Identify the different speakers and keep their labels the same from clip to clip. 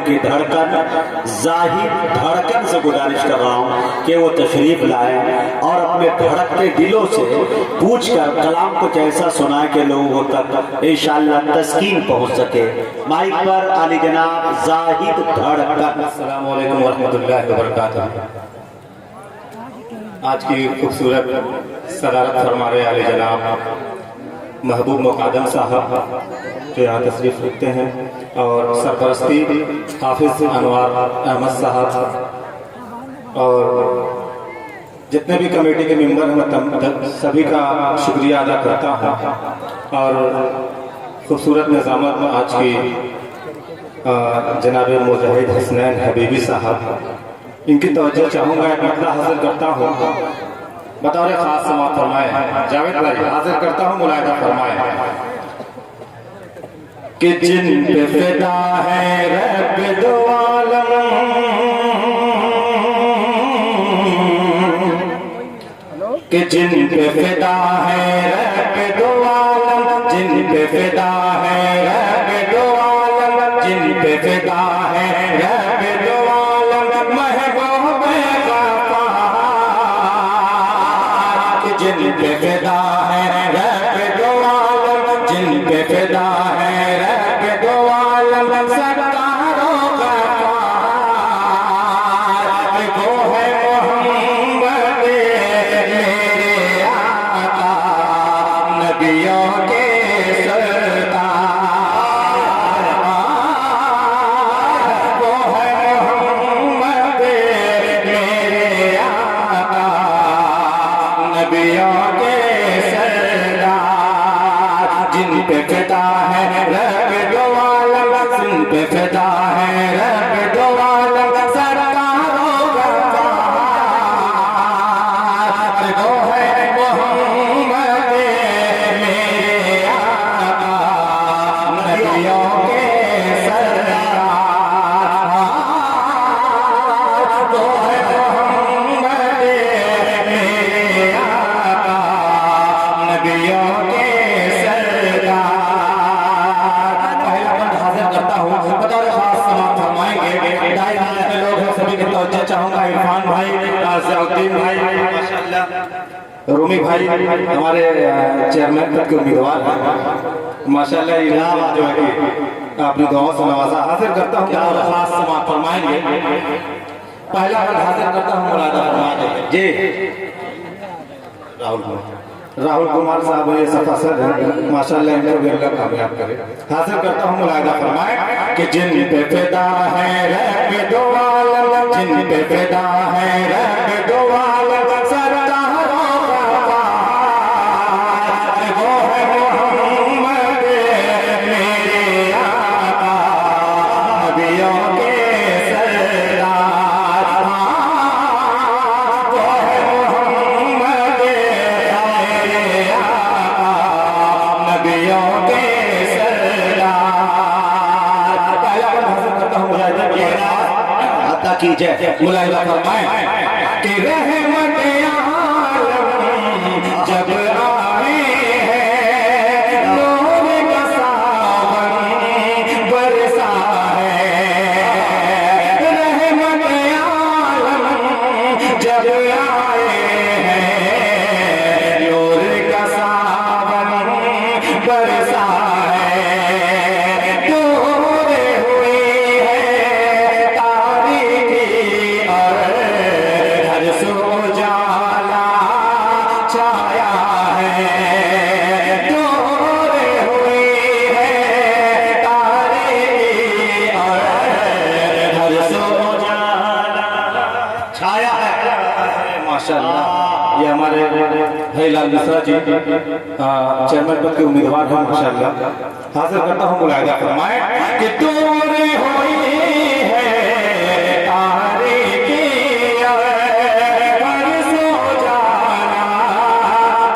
Speaker 1: की धड़कन जाहिद धड़कन से गुजारिश कर रहा हूँ कि वो तशरीफ लाए और अपने धड़कते दिलों से पूछकर कलाम को कैसा सुनाए कि लोगों तक इंशाअल्लाह तस्कीन पहुँच सके। माइक पर आली जनाब जाहिद धड़कन।
Speaker 2: अस्सलाम वालेकुम वरहमतुल्लाहि वबरकातुहू। आज की खूबसूरत सदारत फरमा रहे आले जनाब महबूब मुक़ादम साहब जो यहाँ तशरीफ़ रखते हैं और सरपरस्ती हाफिज़ अनवार अहमद साहब और जितने भी कमेटी के मेंबर हैं सभी का शुक्रिया अदा करता हूँ। और खूबसूरत निज़ामत में आज की जनाब मुजाहिद हसनैन हबीबी साहब, इनकी तवज्जो चाहूँगा, एक मतला हासिल करता हूँ, बतौर ख़ास समाअत फरमाए। जावेद भाई हाजिर करता हूँ, मुलाहिदा फरमाए कि जिन पे फिदा है रब दो आलम, कि जिन पे फिदा है रब दो आलम, जिन पे फिदा है रब दो आलम, जिन पे फिदा है रब दो आलम, महबूब का जिन पे फिदा है रब दो आलम, जिन पे फिदा है रब दो आलम, सरकारों का वो है मोहम्मद मेरे आका, नबियों के सरदार, वो है मोहम्मद मेरे आका, नबियों के सरदार, जिन पे फिदा है रब दो आलम, जिन पे फिदा है रब दो आलम, सरकारों का वो है मोहम्मद मेरे आका, नबियों के सरदार, वो है मोहम्मद मेरे आका, नबियों के सरदार। पहला बंद हाजिर करता हूँ, बतौर खास समाअत फरमाएंगे। ढाई घंटे के लोग हैं, सभी की तवज्जो चाहूँगा। इरफान भाई, ज़ियाउद्दीन भाई, माशाअल्लाह रूमी भाई हमारे चेयरमैन पद के उम्मीदवार हैं माशाअल्लाह, इनाम जो है कि आपने दुआओं से नवाजा। हाजिर करता हूँ और खास समाअत फरमाएंगे। पहला बंद हाजिर करता हूँ, मुलाहिदा फरमाएंगे जी राहुल कुमार साहब ये सफासर हैं माशाअल्लाह, इनको भी अल्लाह कामयाब करे। हासिल करता हूँ, मुलाहिदा फरमाए कि जिन पे फिदा है रब दो आलम, जिन पे फिदा है रब दो आलम, सरदारों का वो है मोहम्मद मेरे आका, नबियों के सरदार, वो है मोहम्मद मेरे आका, नबियों के सरदार। पहला बंद हासिल करता हूँ, मुलाहिदा अदा कीजिए। मुलाहिदा फरमाए कि रहमत आलम जब आए हैं, नूर का सावन बरसा है, रहमत आलम जब आए हैं, नूर का सावन बरसा है, दूर हुई है तारीकी और हर सो उजाला छाया है, दूर हुई है तारीकी और हर सो उजाला छाया है। माशाअल्लाह, ये हमारे हरीलाल मिश्रा जी चेयरमैन पद के उम्मीदवार हैं माशाअल्लाह। हाजिर करता हूँ, मुलाहिदा फरमाए कि दूर हुई है तारीकी और हर सो उजाला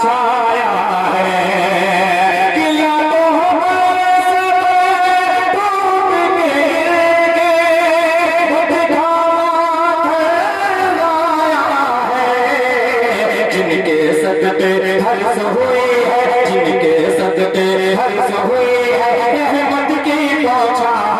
Speaker 2: छाया है, कि यादों में सब डूब गिरेंगे, ठिकाना ठहराया है, जिनके सदके हर्ष हुई है, जिनके सदके हर्ष हुई है, रहमत की बौछार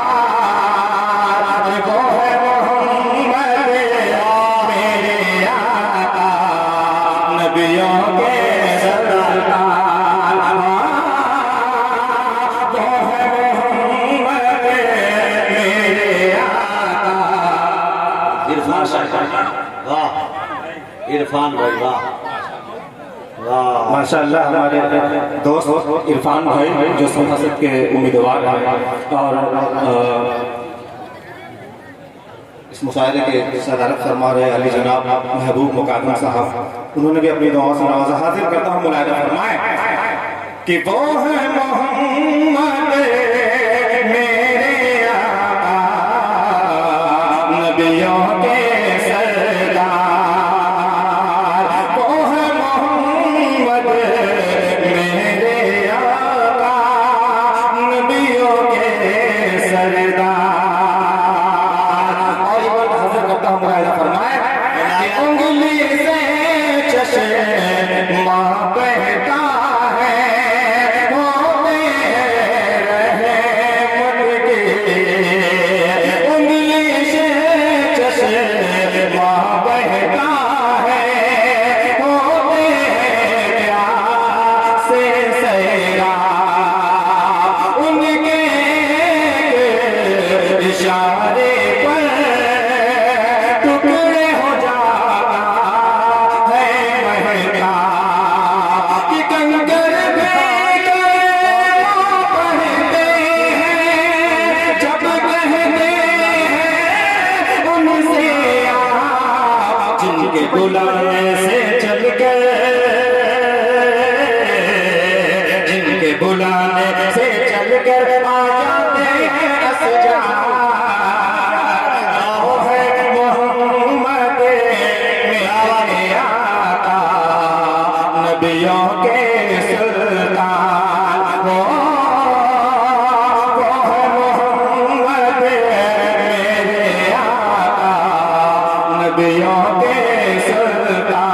Speaker 1: इरफान भाई, वाह वाह।
Speaker 2: माशाअल्लाह हमारे दोस्त इरफान भाई जो सियासत के उम्मीदवार हैं और इस मुशायरे के सदारत फरमा रहे अली जनाब महबूब मुकादम साहब, उन्होंने भी अपनी दुआओं से नवाजा। हाजिर करता हूँ मुलाहिदा फरमाए कि वो है मोहम्मद मेरे आका नबियों के सरदार, वो है मोहम्मद मेरे आका नबियों के सरदार। उंगली से चश्मा बहता है होते रहे मुझ के, उंगली से चश्मा बहता है होते प्यासे सैरा, उनके इशारे पर टुकड़े हो जाता है महका कि कंकर पढ़ते हैं जब कहते हैं उनसे आप, जिनके बुलाने से चल कर, जिनके बुलाने से चल कर आ जाते हैं असजा। नबियों के सुल्तान वो है मोहम्मद मेरे आका नबियों के सुल्तान।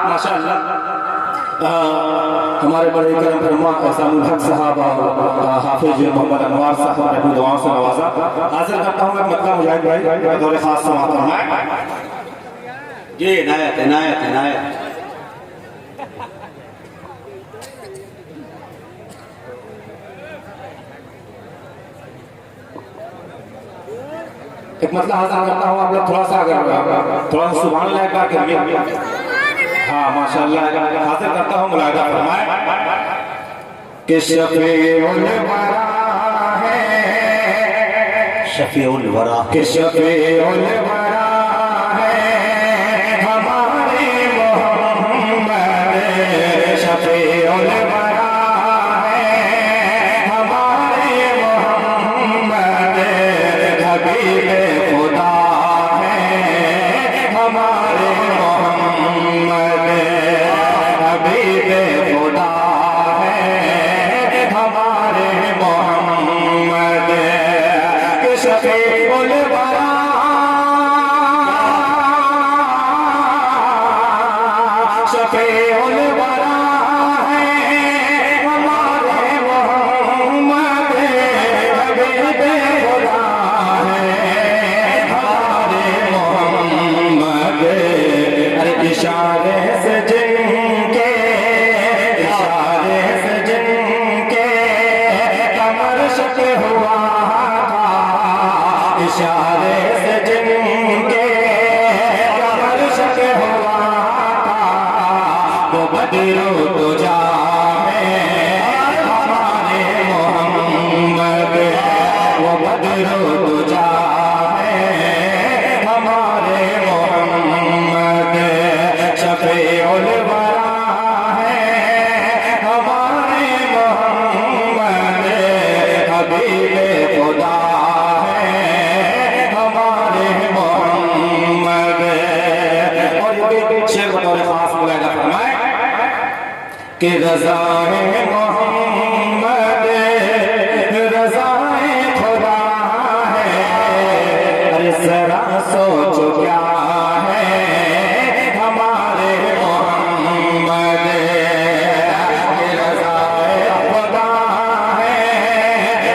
Speaker 2: माशाअल्लाह हमारे बड़े करम फरमा एहसानुल हक साहब और हाफिज मोहम्मद अनवार साहब ने अपनी दुआओं से नवाजा। हाजिर करता हूँ मतलब मुजाहिद भाई दौरे खास समाप्त फरमाए।
Speaker 1: जी इनायत इनायत इनायत।
Speaker 2: एक मतलब हाजिर करता हूँ आप लोग थोड़ा सा अगर थोड़ा सा सुभान अल्लाह का करिए। हाँ माशाअल्लाह हाजिर करता हूँ मुलाहिदा फरमाए कि शफीउल वरा है,
Speaker 1: शफीउल वरा,
Speaker 2: कि शफीउल वरा है हमारे मोहम्मद, शफीउल वरा है हमारे मोहम्मद, हबीब खुदा है हमारे मोहम्मद, हबीब खुदा है हमारे मोहम्मद, कि शफीउल वरा शफीउल वरा है हमारे मोहम्मद, हबीब खुदा है हमारे मोहम्मद। अरे इशारे से जिनके, इशारे से जिनके कमर शक हुआ था, इशारे से जिनके कमर शक हुआ था, वो बदरो तो जा हमारे मोहम्मद, वो बदरो तो जा हमारे मोहम्मद, शफीउल वरा है हमारे मोहम्मद, हबीब खुदा है हमारे मोहम्मद। और ये शेर बतौर खास मुलाहिदा फरमाए कि रज़ाए मोहम्मद रज़ाए खुदा है, अरे जरा सोचो क्या है हमारे मोहम्मद, रज़ाए खुदा है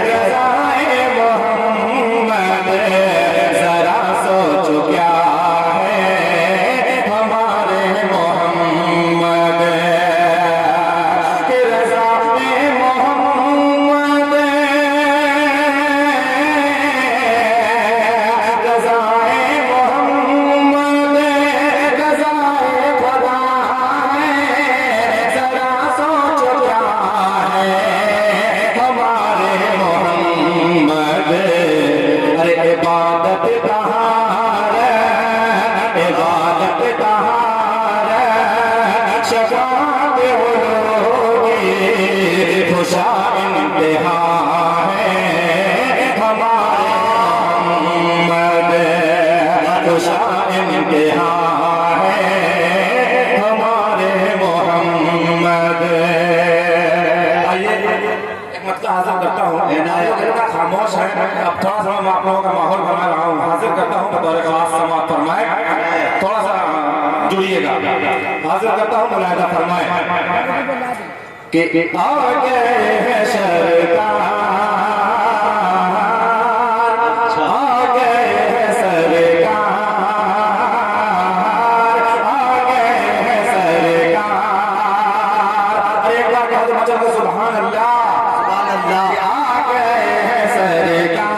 Speaker 2: रज़ाए मोहम्मद, जरा सोचो क्या है हमारे मोहम्मद, कि रज़ाए इतना खामोश है। अब थोड़ा सा मैं आप लोगों का माहौल बना रहा हूँ, हाजिर करता हूँ बतौर खास समाअत फरमाए, थोड़ा सा जुड़िएगा। हाजिर करता हूँ, मुलाहिदा फरमाए कि आ गए हैं सरकार, आ गए हैं सरकार, आ गए हैं सरकार। अरे एक बार कह दो मचल के सुभान अल्लाह, सुभान अल्लाह। आ गए हैं सरकार,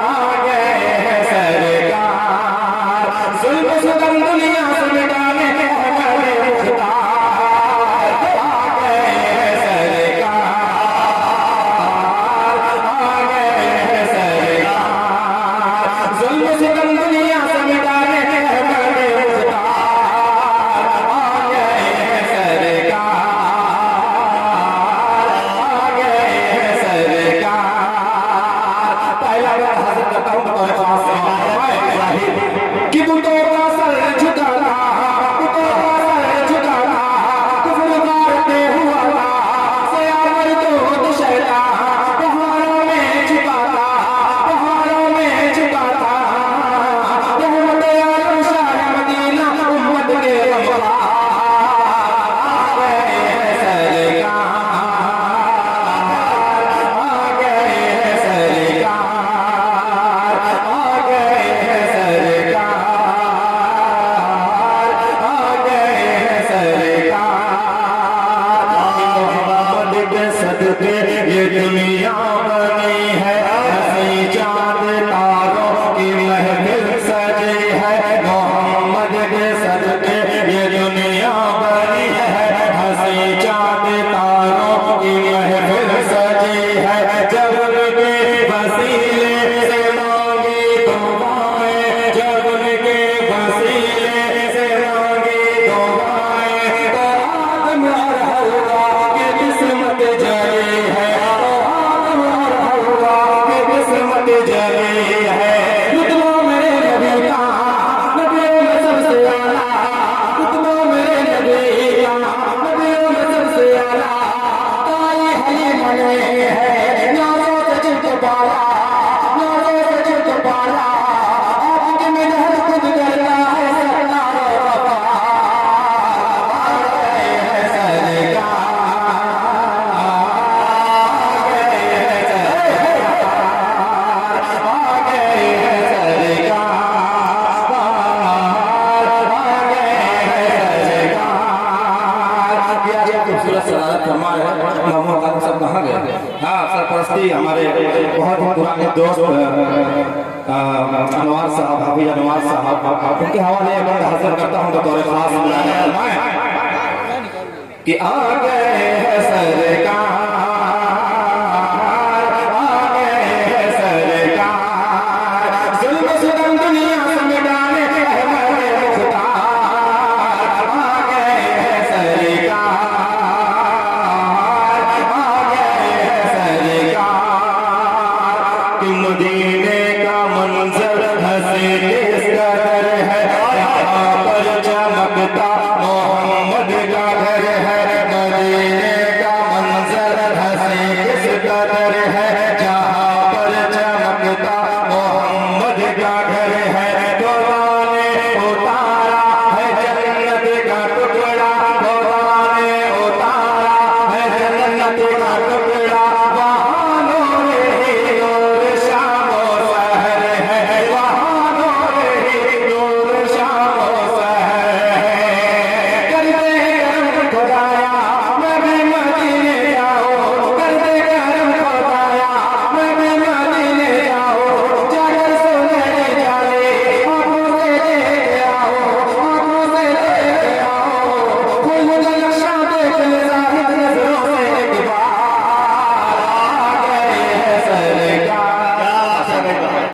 Speaker 2: आ गए हैं सरकार, जुल्म सितम दुनिया से मिटाने हमारे मुख्तार। आ गए हैं सरकार, आ गए हैं सरकार, जुल्म सितम दुनिया से मिटाने हमारे मुख्तार। आ गए हैं सरकार, आ गए हैं सरकार। पहला बार हाजिर करता हूँ बतौर खास कि बुतों का सर झुकाना, बुतों का सर झुकाना, कुफ्र मारते हुआ से आवर तो शैतान पहाड़ों में छुपाता, पहाड़ों में छुपाता। रहमत आलम शाह मदीना उम्मत के अमला। आ गए हैं सरकार, आ गए हैं सरकार, आ गए हैं सरकार, आ गए हैं सरकार। मोहम्मद के सदके ये दुनिया बनी है, हंसी चांद तारों की महफिल सजी है। मोहम्मद के सदके ये दुनिया बनी है, हंसी चांद तारों की महफिल सजी है। जब उनके वसीले से मांगी दुआएं, जब उनके वसीले से मांगी दुआएं, तो आदम और हव्वा की किस्मत जली है, तो आदम और हव्वा की किस्मत जली है। रुतबा मेरे नबी का, नबियों में सबसे आला, रुतबा मेरे नबी का, नबियों में सबसे आला। ताई हलीमा ने है नाज़ों से छुटकारा, नाज़ों से छुटकारा। आपकी मिन्नत खुद करता है सरकार वफा। आ गए हैं सरकार, आ गए हैं सरकार, आ गए हैं सरकार, आ गए हैं सरकार। ये खूबसूरत सलाह फरमाए मामू का सब कहाँ गए? हाँ, सरपरस्ती हमारे बहुत ही पुराने दोस्त अनवार साहब, हाफिज अनवार साहब, उनके हवाले मैं हाजिर करता हूँ बतौर खास कि आ गए हैं सरकार, आ गए हैं सरकार, जुल्म सितम दुनिया से मिटाने हमारे मुख्तार। आ गए हैं सरकार, आ गए हैं सरकार। कि मदीने का मंजर हंसी किस कदर है, यहाँ पर चमकता मोहम्मद का घर है।